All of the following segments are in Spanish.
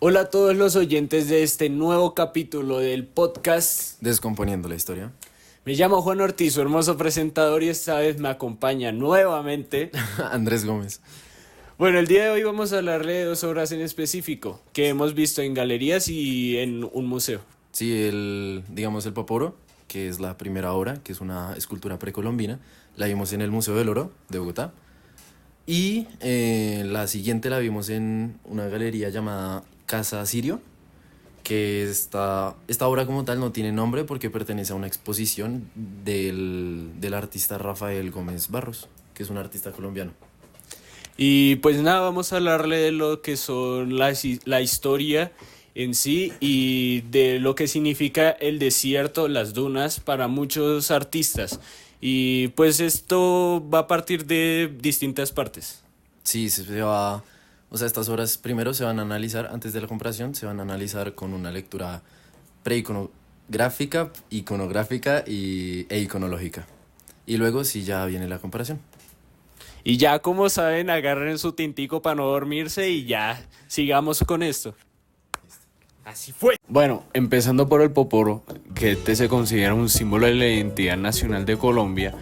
Hola a todos los oyentes de este nuevo capítulo del podcast. Descomponiendo la historia. Me llamo Juan Ortiz, su hermoso presentador, y esta vez me acompaña nuevamente Andrés Gómez. Bueno, el día de hoy vamos a hablarle de dos obras en específico que hemos visto en galerías y en un museo. Sí, el Poporo, que es la primera obra, que es una escultura precolombina, la vimos en el Museo del Oro de Bogotá. Y la siguiente la vimos en una galería llamada Casa Sirio, que esta obra como tal no tiene nombre porque pertenece a una exposición del artista Rafael Gómez Barros, que es un artista colombiano. Y pues nada, vamos a hablarle de lo que son la historia en sí y de lo que significa el desierto, las dunas para muchos artistas. Y pues esto va a partir de distintas partes. Sí, estas obras primero se van a analizar, antes de la comparación, se van a analizar con una lectura preiconográfica, iconográfica e iconológica. Y luego sí ya viene la comparación. Y ya como saben, agarren su tintico para no dormirse y ya sigamos con esto. Así fue. Bueno, empezando por el poporo, que se considera un símbolo de la identidad nacional de Colombia.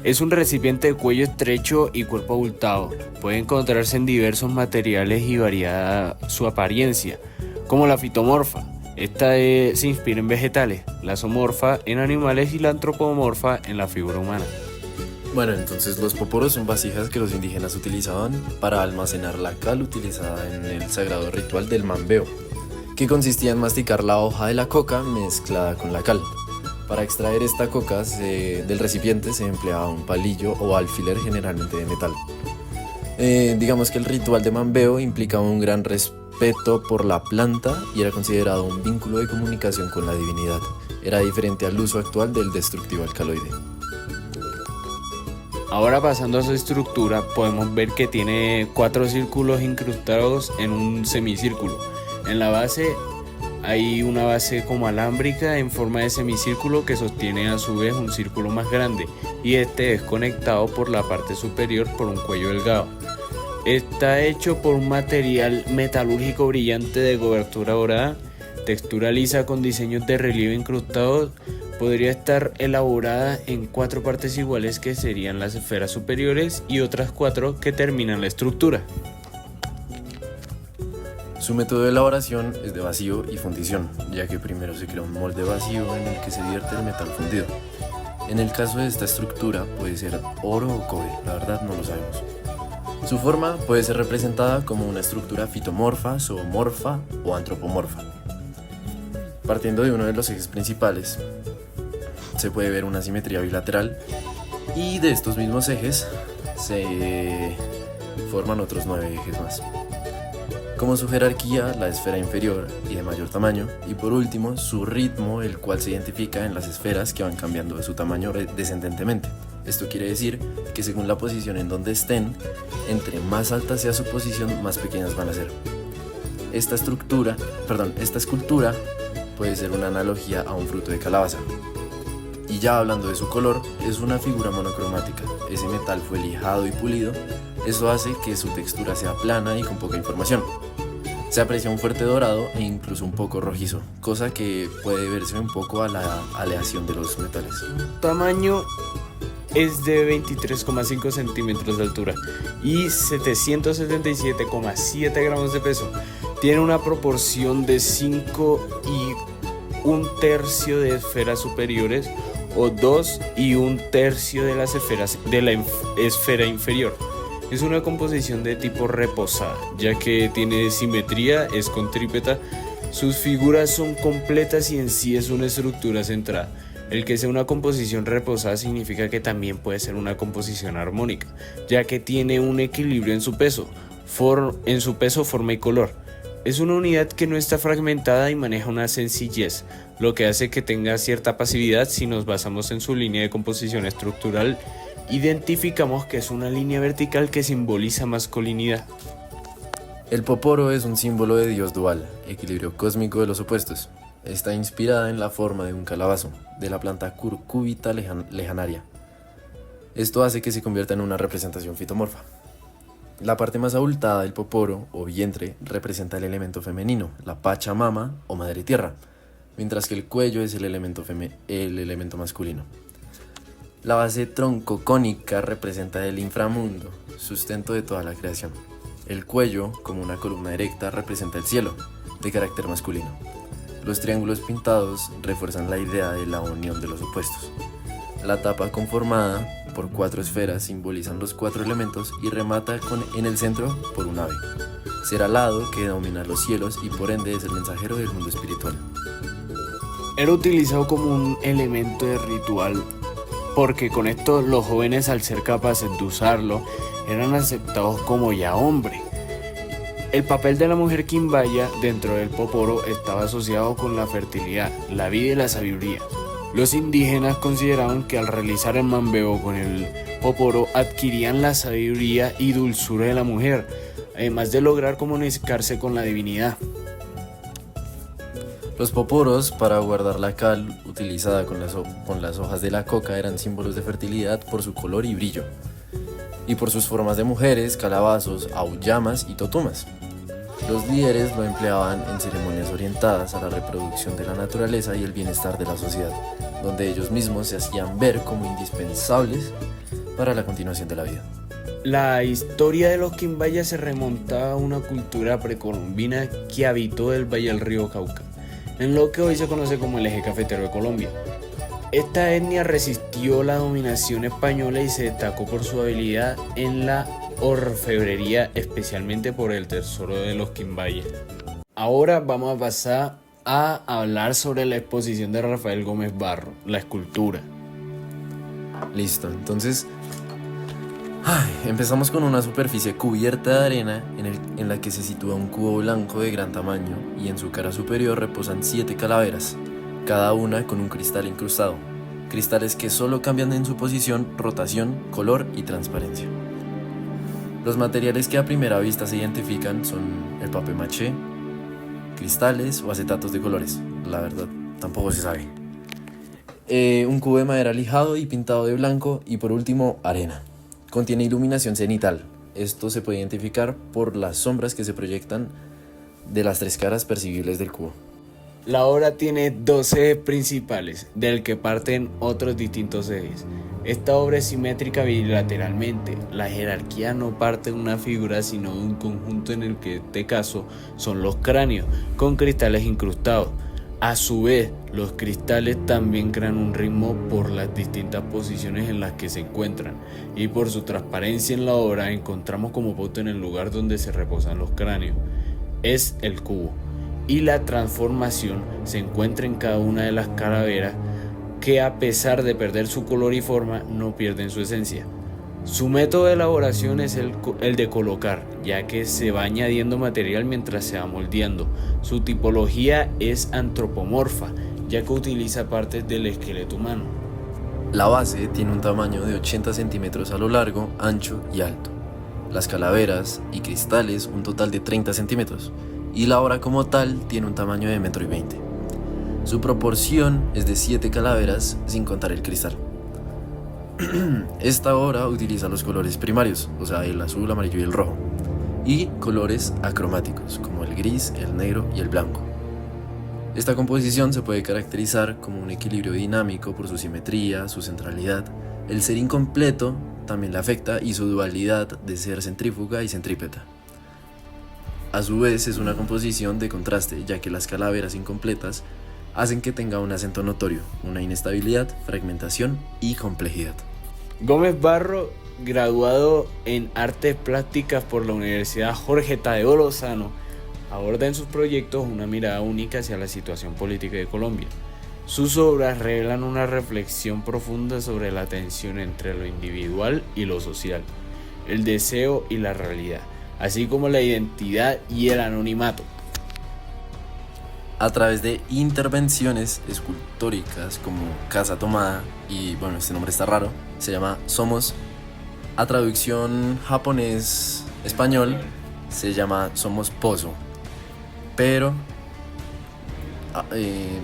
Es un recipiente de cuello estrecho y cuerpo abultado. Puede encontrarse en diversos materiales y variada su apariencia, como la fitomorfa. Esta se inspira en vegetales, la zoomorfa en animales y la antropomorfa en la figura humana. Bueno, entonces los poporos son vasijas que los indígenas utilizaban para almacenar la cal utilizada en el sagrado ritual del mambeo, que consistía en masticar la hoja de la coca mezclada con la cal. Para extraer esta coca del recipiente se empleaba un palillo o alfiler, generalmente de metal. Digamos que el ritual de mambeo implicaba un gran respeto por la planta y era considerado un vínculo de comunicación con la divinidad. Era diferente al uso actual del destructivo alcaloide. Ahora, pasando a su estructura, podemos ver que tiene 4 círculos incrustados en un semicírculo. En la base hay una base como alámbrica en forma de semicírculo que sostiene a su vez un círculo más grande, y este es conectado por la parte superior por un cuello delgado. Está hecho por un material metalúrgico brillante de cobertura dorada, textura lisa con diseños de relieve incrustados. Podría estar elaborada en 4 partes iguales, que serían las esferas superiores, y otras 4 que terminan la estructura. Su método de elaboración es de vacío y fundición, ya que primero se crea un molde vacío en el que se vierte el metal fundido. En el caso de esta estructura puede ser oro o cobre, la verdad no lo sabemos. Su forma puede ser representada como una estructura fitomorfa, zoomorfa o antropomorfa. Partiendo de uno de los ejes principales, se puede ver una simetría bilateral, y de estos mismos ejes se forman otros 9 ejes más. Como su jerarquía, la esfera inferior y de mayor tamaño, y por último su ritmo, el cual se identifica en las esferas que van cambiando de su tamaño descendentemente. Esto quiere decir que según la posición en donde estén, entre más alta sea su posición, más pequeñas van a ser. Esta escultura puede ser una analogía a un fruto de calabaza. Y ya hablando de su color, es una figura monocromática. Ese metal fue lijado y pulido. Eso hace que su textura sea plana y con poca información. Se aprecia un fuerte dorado e incluso un poco rojizo, cosa que puede verse un poco a la aleación de los metales. Tamaño es de 23,5 centímetros de altura y 777,7 gramos de peso. Tiene una proporción de 5 y 1/3 de esferas superiores o 2 y 1/3 de las esferas de la esfera inferior. Es una composición de tipo reposada, ya que tiene simetría, es contrípeta, sus figuras son completas y en sí es una estructura centrada. El que sea una composición reposada significa que también puede ser una composición armónica, ya que tiene un equilibrio en su peso, forma y color. Es una unidad que no está fragmentada y maneja una sencillez, lo que hace que tenga cierta pasividad. Si nos basamos en su línea de composición estructural, identificamos que es una línea vertical que simboliza masculinidad. El poporo es un símbolo de Dios dual, equilibrio cósmico de los opuestos. Está inspirada en la forma de un calabazo, de la planta Curcubita lejanaria. Esto hace que se convierta en una representación fitomorfa. La parte más abultada del poporo o vientre representa el elemento femenino, la Pachamama o Madre Tierra, mientras que el cuello es el elemento masculino. La base troncocónica representa el inframundo, sustento de toda la creación. El cuello, como una columna erecta, representa el cielo, de carácter masculino. Los triángulos pintados refuerzan la idea de la unión de los opuestos. La tapa conformada por 4 esferas simbolizan los 4 elementos y remata en el centro por un ave. Ser alado que domina los cielos y por ende es el mensajero del mundo espiritual. Era utilizado como un elemento de ritual porque con esto los jóvenes, al ser capaces de usarlo, eran aceptados como ya hombre. El papel de la mujer quimbaya dentro del poporo estaba asociado con la fertilidad, la vida y la sabiduría. Los indígenas consideraban que al realizar el mambeo con el poporo adquirían la sabiduría y dulzura de la mujer, además de lograr comunicarse con la divinidad. Los poporos, para guardar la cal utilizada con las hojas de la coca, eran símbolos de fertilidad por su color y brillo, y por sus formas de mujeres, calabazos, auyamas y totumas. Los líderes lo empleaban en ceremonias orientadas a la reproducción de la naturaleza y el bienestar de la sociedad, donde ellos mismos se hacían ver como indispensables para la continuación de la vida. La historia de los quimbayas se remonta a una cultura precolombina que habitó el valle del río Cauca, en lo que hoy se conoce como el eje cafetero de Colombia. Esta etnia resistió la dominación española y se destacó por su habilidad en la orfebrería, especialmente por el tesoro de los quimbayas. Ahora vamos a pasar a hablar sobre la exposición de Rafael Gómez Barro, la escultura. Listo, entonces empezamos con una superficie cubierta de arena en la que se sitúa un cubo blanco de gran tamaño y en su cara superior reposan 7 calaveras, cada una con un cristal incrustado, cristales que solo cambian en su posición, rotación, color y transparencia. Los materiales que a primera vista se identifican son el papel maché, cristales o acetatos de colores, la verdad tampoco se sabe. Un cubo de madera lijado y pintado de blanco y por último arena. Contiene iluminación cenital. Esto se puede identificar por las sombras que se proyectan de las 3 caras percibibles del cubo. La obra tiene 12 ejes principales, del que parten otros distintos ejes. Esta obra es simétrica bilateralmente. La jerarquía no parte de una figura, sino de un conjunto en el que en este caso son los cráneos, con cristales incrustados. A su vez, los cristales también crean un ritmo por las distintas posiciones en las que se encuentran, y por su transparencia en la obra encontramos como pauta en el lugar donde se reposan los cráneos. Es el cubo, y la transformación se encuentra en cada una de las calaveras que, a pesar de perder su color y forma, no pierden su esencia. Su método de elaboración es el de colocar, ya que se va añadiendo material mientras se va moldeando. Su tipología es antropomorfa, ya que utiliza partes del esqueleto humano. La base tiene un tamaño de 80 centímetros a lo largo, ancho y alto. Las calaveras y cristales un total de 30 centímetros, y la obra como tal tiene un tamaño de 1,20 m. Su proporción es de 7 calaveras sin contar el cristal. Esta obra utiliza los colores primarios, o sea, el azul, amarillo y el rojo, y colores acromáticos, como el gris, el negro y el blanco. Esta composición se puede caracterizar como un equilibrio dinámico por su simetría, su centralidad. El ser incompleto también la afecta y su dualidad de ser centrífuga y centrípeta. A su vez es una composición de contraste, ya que las calaveras incompletas hacen que tenga un acento notorio, una inestabilidad, fragmentación y complejidad. Gómez Barro, graduado en Artes Plásticas por la Universidad Jorge Tadeo Lozano, aborda en sus proyectos una mirada única hacia la situación política de Colombia. Sus obras revelan una reflexión profunda sobre la tensión entre lo individual y lo social, el deseo y la realidad, así como la identidad y el anonimato. A través de intervenciones escultóricas como Casa Tomada, y bueno, este nombre está raro, se llama Somos, a traducción japonés-español se llama Somos Pozo, pero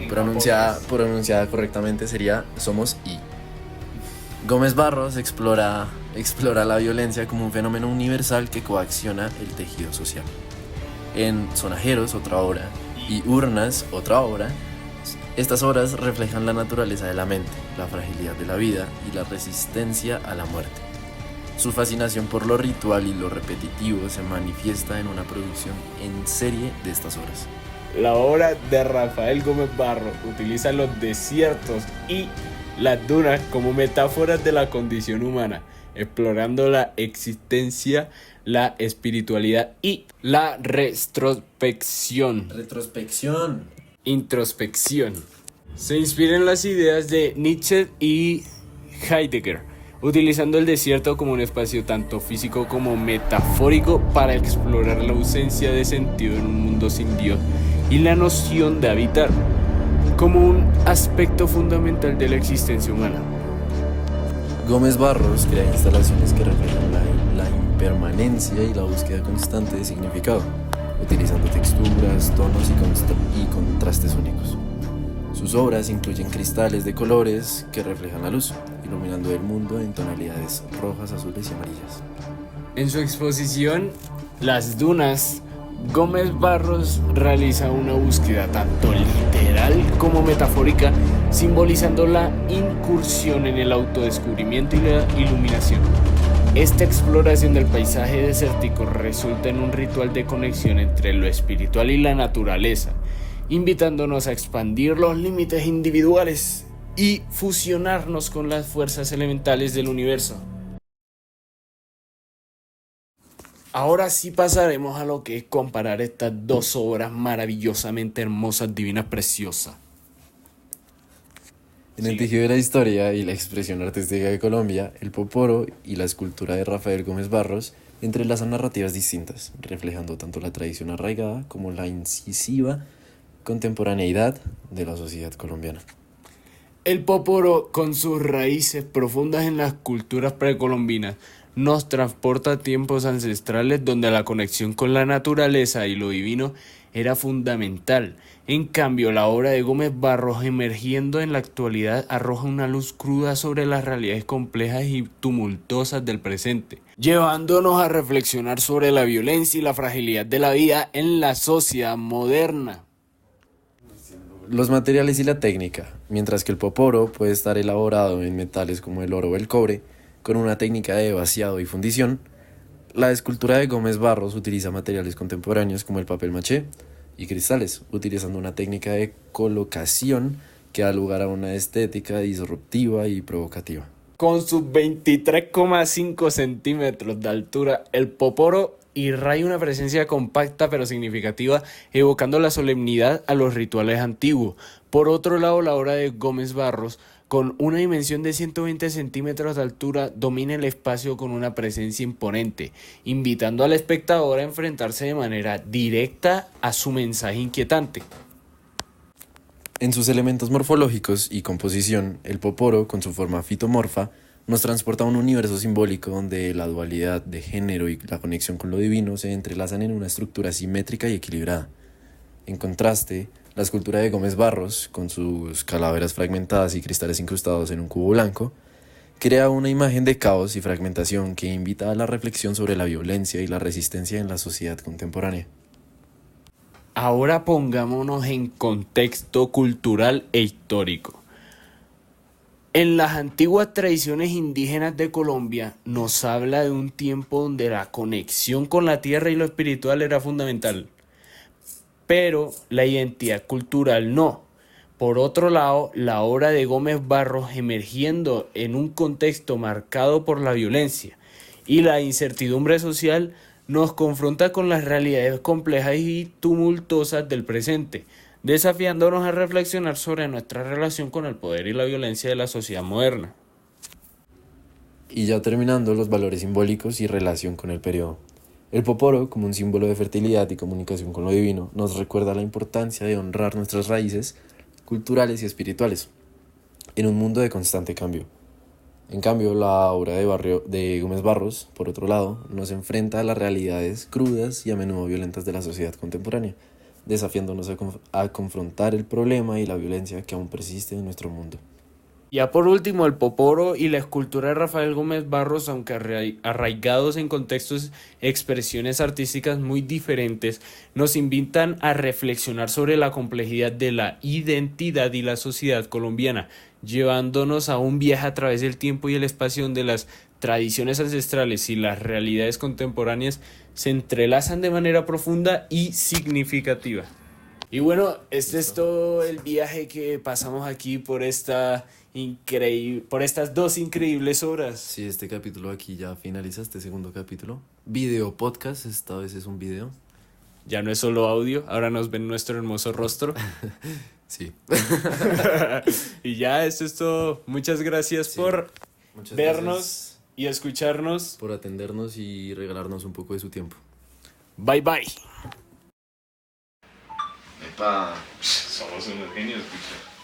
pronunciada correctamente sería Somos I. Gómez Barros explora explora la violencia como un fenómeno universal que coacciona el tejido social. En Sonajeros, otra obra, y Urnas, otra obra, estas obras reflejan la naturaleza de la mente, la fragilidad de la vida y la resistencia a la muerte. Su fascinación por lo ritual y lo repetitivo se manifiesta en una producción en serie de estas obras. La obra de Rafael Gómez Barros utiliza los desiertos y las dunas como metáforas de la condición humana, explorando la existencia, la espiritualidad y la retrospección. Introspección. Se inspira en las ideas de Nietzsche y Heidegger, utilizando el desierto como un espacio tanto físico como metafórico para explorar la ausencia de sentido en un mundo sin Dios y la noción de habitar como un aspecto fundamental de la existencia humana. Gómez Barros crea instalaciones que reflejan la impermanencia y la búsqueda constante de significado, utilizando texturas, tonos y contrastes únicos. Sus obras incluyen cristales de colores que reflejan la luz, iluminando el mundo en tonalidades rojas, azules y amarillas. En su exposición Las Dunas, Gómez Barros realiza una búsqueda tanto literal como metafórica, simbolizando la incursión en el autodescubrimiento y la iluminación. Esta exploración del paisaje desértico resulta en un ritual de conexión entre lo espiritual y la naturaleza, invitándonos a expandir los límites individuales y fusionarnos con las fuerzas elementales del universo. Ahora sí pasaremos a lo que es comparar estas dos obras maravillosamente hermosas, divinas, preciosas. En el tejido de la historia y la expresión artística de Colombia, el poporo y la escultura de Rafael Gómez Barros entrelazan narrativas distintas, reflejando tanto la tradición arraigada como la incisiva contemporaneidad de la sociedad colombiana. El poporo, con sus raíces profundas en las culturas precolombinas, nos transporta a tiempos ancestrales donde la conexión con la naturaleza y lo divino era fundamental. En cambio, la obra de Gómez Barros, emergiendo en la actualidad, arroja una luz cruda sobre las realidades complejas y tumultuosas del presente, llevándonos a reflexionar sobre la violencia y la fragilidad de la vida en la sociedad moderna. Los materiales y la técnica. Mientras que el poporo puede estar elaborado en metales como el oro o el cobre, con una técnica de vaciado y fundición, la escultura de Gómez Barros utiliza materiales contemporáneos como el papel maché y cristales, utilizando una técnica de colocación que da lugar a una estética disruptiva y provocativa. Con sus 23,5 centímetros de altura, el poporo irradia una presencia compacta pero significativa, evocando la solemnidad a los rituales antiguos. Por otro lado, la obra de Gómez Barros, con una dimensión de 120 centímetros de altura, domina el espacio con una presencia imponente, invitando al espectador a enfrentarse de manera directa a su mensaje inquietante. En sus elementos morfológicos y composición, el poporo, con su forma fitomorfa, nos transporta a un universo simbólico donde la dualidad de género y la conexión con lo divino se entrelazan en una estructura simétrica y equilibrada. En contraste, la escultura de Gómez Barros, con sus calaveras fragmentadas y cristales incrustados en un cubo blanco, crea una imagen de caos y fragmentación que invita a la reflexión sobre la violencia y la resistencia en la sociedad contemporánea. Ahora pongámonos en contexto cultural e histórico. En las antiguas tradiciones indígenas de Colombia nos habla de un tiempo donde la conexión con la tierra y lo espiritual era fundamental, pero la identidad cultural no. Por otro lado, la obra de Gómez Barros, emergiendo en un contexto marcado por la violencia y la incertidumbre social, nos confronta con las realidades complejas y tumultuosas del presente, desafiándonos a reflexionar sobre nuestra relación con el poder y la violencia de la sociedad moderna. Y ya terminando, los valores simbólicos y relación con el periodo. El poporo, como un símbolo de fertilidad y comunicación con lo divino, nos recuerda la importancia de honrar nuestras raíces culturales y espirituales en un mundo de constante cambio. En cambio, la obra de Gómez Barros, por otro lado, nos enfrenta a las realidades crudas y a menudo violentas de la sociedad contemporánea, desafiándonos a confrontar el problema y la violencia que aún persiste en nuestro mundo. Ya por último, el poporo y la escultura de Rafael Gómez Barros, aunque arraigados en contextos, expresiones artísticas muy diferentes, nos invitan a reflexionar sobre la complejidad de la identidad y la sociedad colombiana, llevándonos a un viaje a través del tiempo y el espacio donde las tradiciones ancestrales y las realidades contemporáneas se entrelazan de manera profunda y significativa. Y bueno, este es todo el viaje que pasamos aquí por por estas dos increíbles obras. Sí, este capítulo aquí ya finaliza, este segundo capítulo. Video podcast, esta vez es un video. Ya no es solo audio, ahora nos ven nuestro hermoso rostro. Sí. Y ya, esto es todo. Muchas gracias por Muchas vernos gracias y escucharnos. por atendernos y regalarnos un poco de su tiempo. Bye bye. Epa. Somos unos genios, picha.